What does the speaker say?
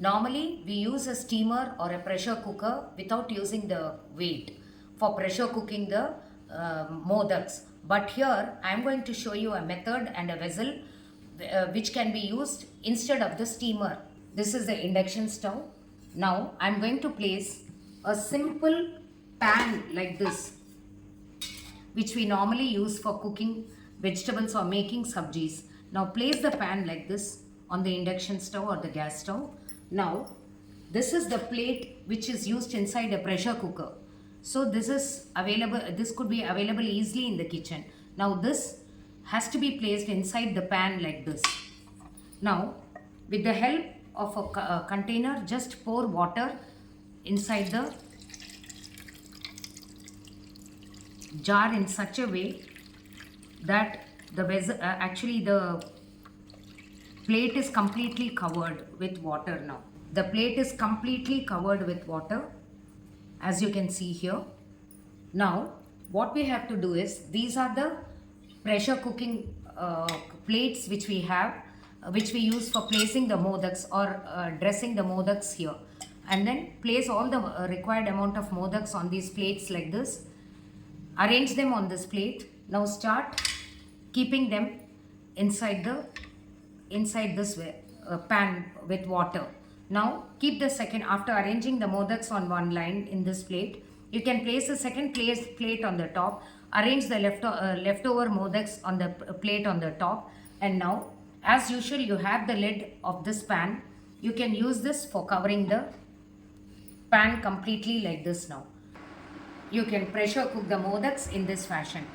Normally, we use a steamer or a pressure cooker without using the weight for pressure cooking the modaks. But here, I am going to show you a method and a vessel which can be used instead of the steamer. This is the induction stove. Now, I am going to place a simple pan like this, which we normally use for cooking vegetables or making sabjis. Now place the pan like this on the induction stove or the gas stove. Now this is the plate which is used inside a pressure cooker. So this is available, this could be available easily in the kitchen. Now this has to be placed inside the pan like this. Now with the help of a container, just pour water inside the jar in such a way that the vessel, actually the plate is completely covered with water now. The plate is completely covered with water, as you can see here. Now what we have to do is, these are the pressure cooking plates which we have, which we use for placing the modaks or dressing the modaks here. And then place all the required amount of modaks on these plates like this. Arrange them on this plate. Now start keeping them inside this pan with water. Now keep the second, after arranging the modaks on one line in this plate, you can place the second plate on the top. Arrange the leftover modaks on the plate on the top. And now, as usual, you have the lid of this pan. You can use this for covering the pan completely like this now. You can pressure cook the modaks in this fashion.